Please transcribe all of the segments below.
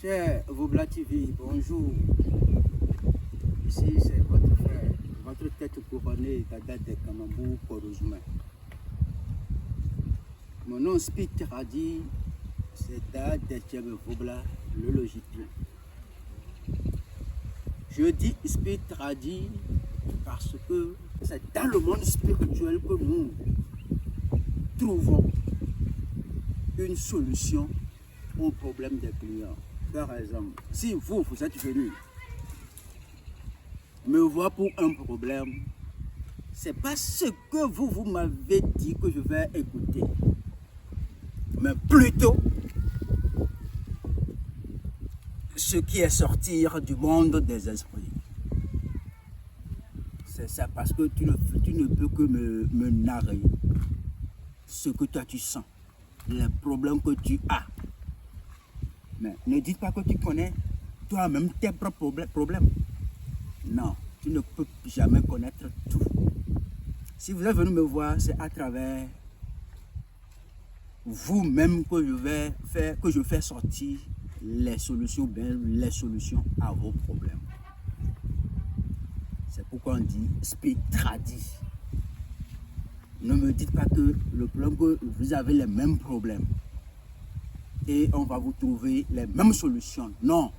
Cher Vobla TV, bonjour. Ici c'est votre frère, votre tête couronnée, Dada de Kamambou Porozoumen. Mon nom Speed Radi, c'est Dada de Vobla, le logicien. Je dis Speed Radi parce que c'est dans le monde spirituel que nous trouvons une solution au problème des clients. Par exemple, si vous êtes venu me voir pour un problème, c'est pas ce que vous m'avez dit que je vais écouter, mais plutôt ce qui est sortir du monde des esprits. C'est ça, parce que tu ne peux que me narrer ce que toi tu sens, les problèmes que tu as. Mais ne dites pas que tu connais toi-même tes propres problèmes. Non, tu ne peux jamais connaître tout. Si vous êtes venu me voir, c'est à travers vous-même que je fais sortir les solutions à vos problèmes. C'est pourquoi on dit Speed Radi. Ne me dites pas que le problème que vous avez les mêmes problèmes et on va vous trouver les mêmes solutions. Non,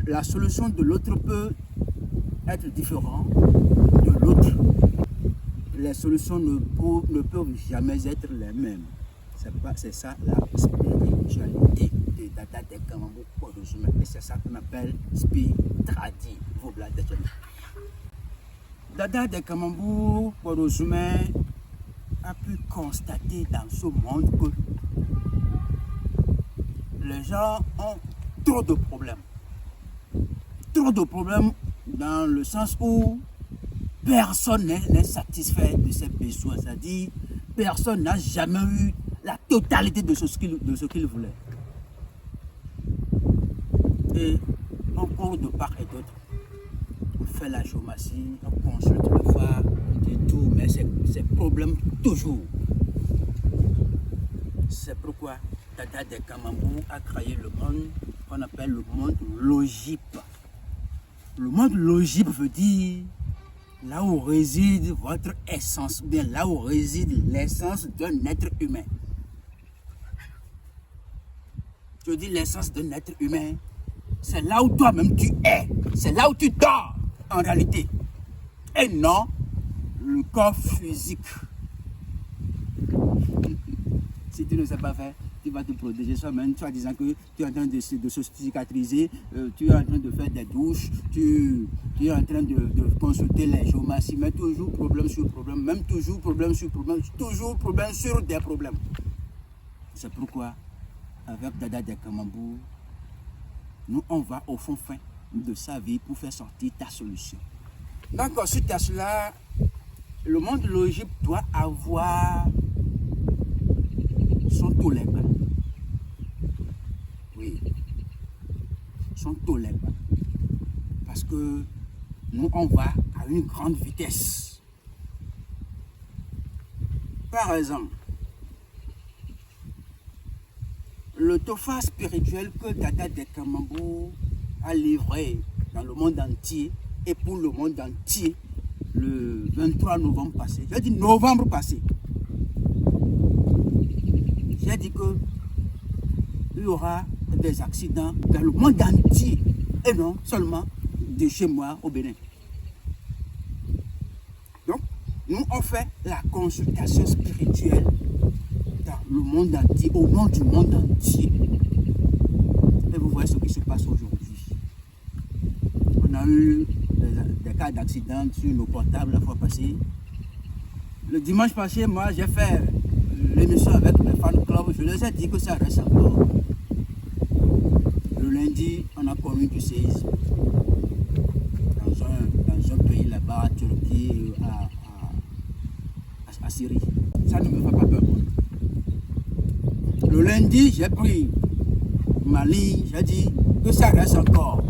la solution de l'autre peut être différente de l'autre. Les solutions ne peuvent jamais être les mêmes. C'est ça la spiritualité de Dada de Kamambou Porozoumen. Et c'est ça qu'on appelle Speed Radi. Dada de Kamambou Porozoumen a pu constater dans ce monde que les gens ont trop de problèmes. Trop de problèmes dans le sens où personne n'est satisfait de ses besoins. C'est-à-dire, personne n'a jamais eu la totalité de ce qu'il voulait. Et on court de part et d'autre. On fait la géomatie, on consulte le phare et tout, mais c'est problème toujours. C'est pourquoi Dada de Kamambou a créé le monde qu'on appelle le monde logique. Le monde logique veut dire là où réside votre essence, bien là où réside l'essence d'un être humain. Je dis l'essence d'un être humain, c'est là où toi-même tu es, c'est là où tu dors en réalité, et non le corps physique. Si tu ne sais pas faire, tu vas te protéger soi-même, tu vas disant que tu es en train de se cicatriser, tu es en train de faire des douches, tu es en train de consulter les géomaties, mais toujours problème sur problème, même toujours problème sur problème, toujours problème sur des problèmes. C'est pourquoi, avec Dada de Kamambou, nous on va au fond fin de sa vie pour faire sortir ta solution. Donc suite à cela, le monde logique doit avoir son tolègue. Oui, son tolègue. Parce que nous, on va à une grande vitesse. Par exemple, le tofa spirituel que Dada de Kamambou a livré dans le monde entier et pour le monde entier le 23 novembre passé. J'ai dit novembre passé. J'ai dit qu'il y aura des accidents dans le monde entier et non seulement de chez moi au Bénin. Donc, nous on fait la consultation spirituelle dans le monde entier, au nom du monde entier. Et vous voyez ce qui se passe aujourd'hui. On a eu des cas d'accident sur nos portables la fois passée. Le dimanche passé, moi j'ai fait l'émission avec mes fan clubs, je leur ai dit que ça reste encore. Le lundi, on a commis du séisme dans un pays là-bas, Turquie, à Syrie. Ça ne me fait pas peur. Le lundi, j'ai pris ma ligne, j'ai dit que ça reste encore.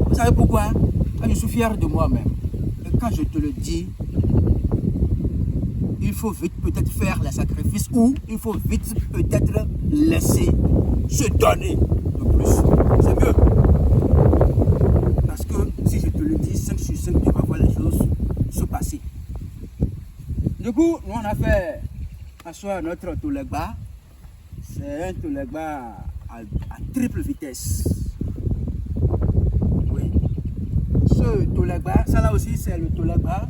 Vous savez pourquoi? Je suis fier de moi-même. Et quand je te le dis, il faut vite peut-être faire les sacrifices ou il faut vite peut-être laisser se donner le plus. C'est mieux. Parce que si je te le dis, 5 sur 5, tu vas voir les choses se passer. Du coup, nous on a fait asseoir notre Tolegba. C'est un Tolegba à triple vitesse. Oui. Ce Tolegba, ça là aussi c'est le Tolegba.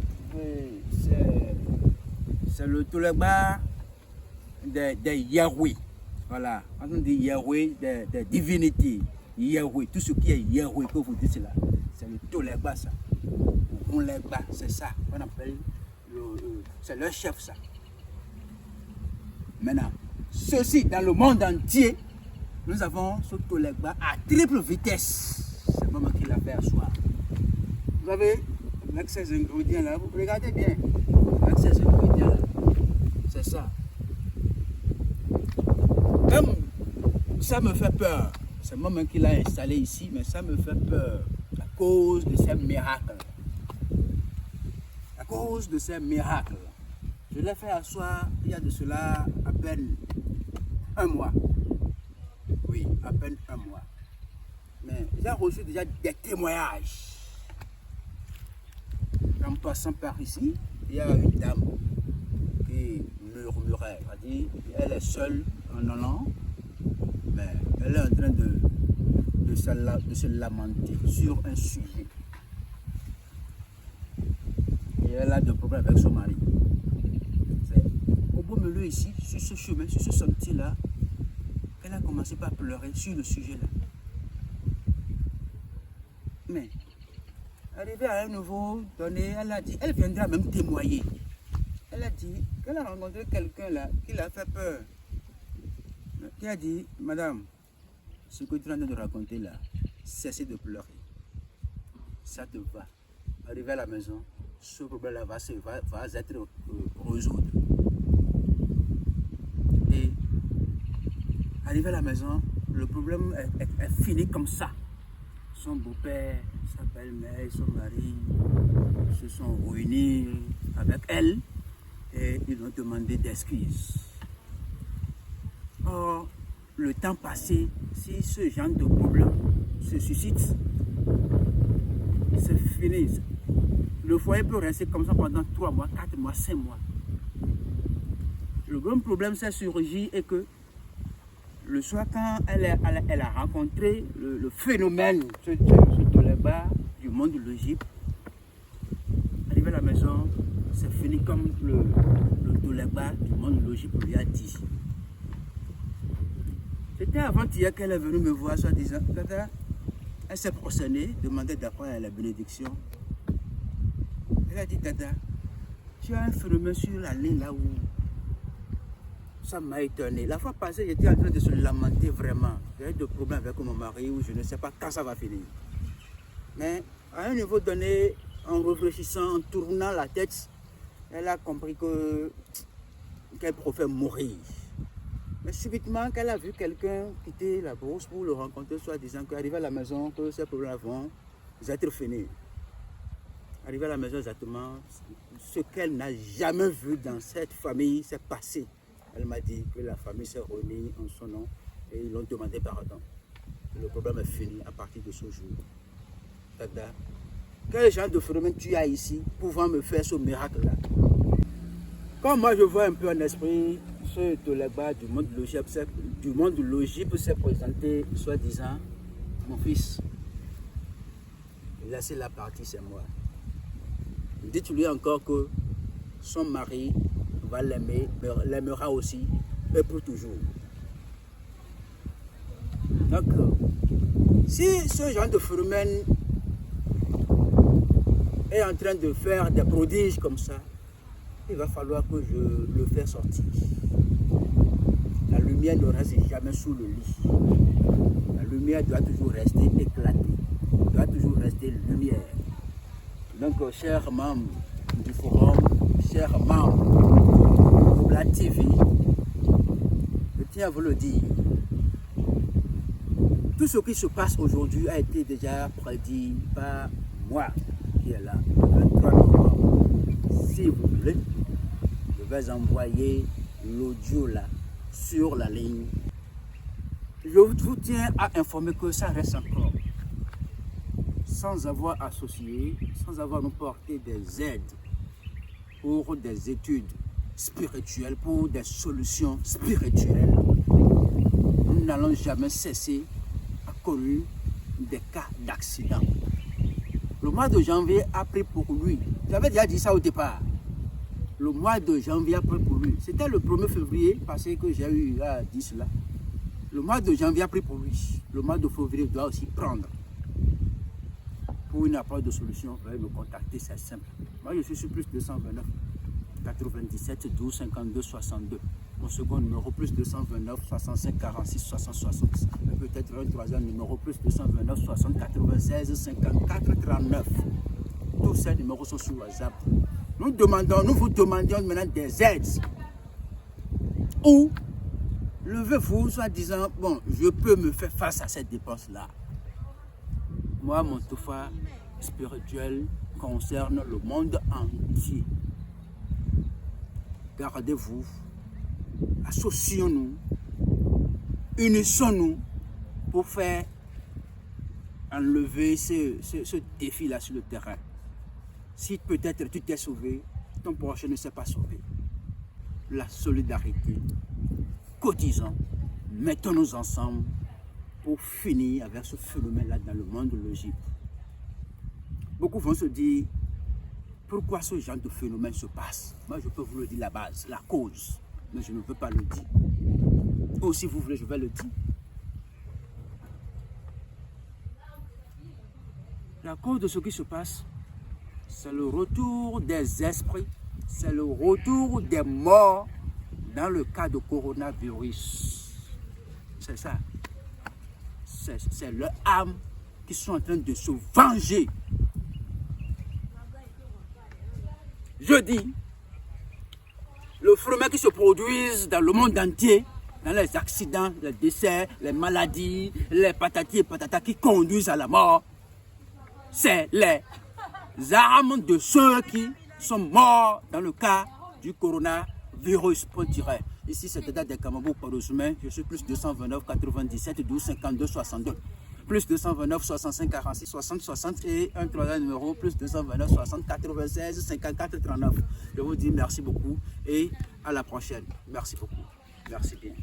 C'est le Tolegba des Yahweh. Voilà. On dit Yahweh, des divinités. Yahweh, tout ce qui est Yahweh que vous dites là, c'est le Tolegba ça. On Legba, c'est ça qu'on appelle, c'est leur chef ça. Maintenant, ceci dans le monde entier, nous avons ce Tolegba à triple vitesse. C'est moi qui l'a fait asseoir. Vous avez, avec ces ingrédients là, vous regardez bien, avec ces ingrédients là, c'est ça. Comme ça me fait peur, c'est moi-même qui l'ai installé ici, mais ça me fait peur à cause de ces miracles. À cause de ces miracles. Je l'ai fait asseoir il y a de cela à peine un mois. Oui, à peine un mois. Mais j'ai reçu déjà des témoignages. En passant par ici, il y a une dame qui murmurait. Elle est seule en allant, mais elle est en train de se lamenter sur un sujet. Et elle a des problèmes avec son mari. Au beau milieu ici, sur ce chemin, sur ce sentier-là, elle a commencé par pleurer sur le sujet-là. Mais, arrivée à un nouveau donné, elle a dit, elle viendra même témoigner. Elle a dit qu'elle a rencontré quelqu'un là qui l'a fait peur. Qui a dit, madame, ce que tu es en train de raconter là, cessez de pleurer. Ça te va. Arrivé à la maison, ce problème-là va être résolu. Et arrivé à la maison, le problème est fini comme ça. Son beau-père, sa belle-mère et son mari se sont réunis avec elle et ils ont demandé des excuses. Or, le temps passé, si ce genre de problème se suscite, c'est fini. Le foyer peut rester comme ça pendant 3 mois, 4 mois, 5 mois. Le grand problème s'est surgi et que le soir, quand elle a rencontré le phénomène, ce Tolegba du monde de l'Égypte, arrivé à la maison, c'est fini comme le Tolegba du monde de l'Égypte lui a dit. C'était avant-hier qu'elle est venue me voir, soit disant, Tata, elle s'est prosternée, demandait d'après la bénédiction. Elle a dit, Tata, tu as un phénomène sur la ligne là où ça m'a étonné. La fois passée, j'étais en train de se lamenter vraiment. J'ai eu des problèmes avec mon mari où je ne sais pas quand ça va finir. Mais à un niveau donné, en réfléchissant, en tournant la tête, elle a compris qu'elle préfère mourir. Mais subitement, qu'elle a vu quelqu'un quitter la brousse pour le rencontrer, soit disant qu'arrivé à la maison, que ses problèmes vont être finis. Arrivé à la maison, exactement, ce qu'elle n'a jamais vu dans cette famille s'est passé. Elle m'a dit que la famille s'est réunie en son nom et ils l'ont demandé pardon. Le problème est fini à partir de ce jour. Dada, quel genre de phénomène tu as ici pouvant me faire ce miracle-là? Comme moi je vois un peu en esprit, ce Tolegba du monde de l'Égypte s'est présenté, soi-disant, mon fils, laissez la partie, c'est moi. Dites-lui encore que son mari va l'aimer, l'aimera aussi, et pour toujours. Donc, si ce genre de phénomène est en train de faire des prodiges comme ça, il va falloir que je le fasse sortir. La lumière ne reste jamais sous le lit. La lumière doit toujours rester éclatée, doit toujours rester lumière. Donc, chers membres du forum, chers membres de la TV, je tiens à vous le dire. Tout ce qui se passe aujourd'hui a été déjà prédit par moi qui est là, le 23 novembre. Si vous voulez, je vais envoyer l'audio là sur la ligne. Je vous tiens à informer que ça reste encore. Sans avoir associé, sans avoir nous porté des aides pour des études spirituelles, pour des solutions spirituelles, nous n'allons jamais cesser à courir des cas d'accident. Le mois de janvier a pris pour lui. J'avais déjà dit ça au départ. Le mois de janvier a pris pour lui. C'était le 1er février, parce que j'ai eu à dire cela. Le mois de janvier a pris pour lui. Le mois de février doit aussi prendre. Pour une approche de solution, veuillez me contacter, c'est simple. Moi, je suis sur plus 229 97 12 52 62. Mon second numéro, plus 229 65 46 60 60. Peut-être un troisième numéro, plus 229 60 96 54 39. Tous ces numéros sont sur WhatsApp. Nous vous demandions maintenant des aides. Ou levez-vous, soit disant, bon, je peux me faire face à cette dépense-là. Moi, mon toufa spirituel concerne le monde entier. Gardez-vous, associons-nous, unissons-nous pour faire enlever ce défi-là sur le terrain. Si peut-être tu t'es sauvé, ton prochain ne s'est pas sauvé. La solidarité, cotisons, mettons-nous ensemble pour finir avec ce phénomène-là dans le monde logique. Beaucoup vont se dire, pourquoi ce genre de phénomène se passe? Moi, je peux vous le dire la base, la cause, mais je ne peux pas le dire. Ou si vous voulez, je vais le dire. La cause de ce qui se passe, c'est le retour des esprits, c'est le retour des morts dans le cas de coronavirus. C'est ça. C'est leurs âmes qui sont en train de se venger. Je dis, le phénomène qui se produisent dans le monde entier, dans les accidents, les décès, les maladies, les patatis et patatas qui conduisent à la mort, c'est les âmes de ceux qui sont morts dans le cas du coronavirus, pour tirer. Ici, c'est Dada des Kamabou Parousoumé. Je suis plus 229 97 12 52 62. Plus 229 65 46 60 60 et un troisième numéro, plus 229 60 96 54 39. Je vous dis merci beaucoup et à la prochaine. Merci beaucoup. Merci bien.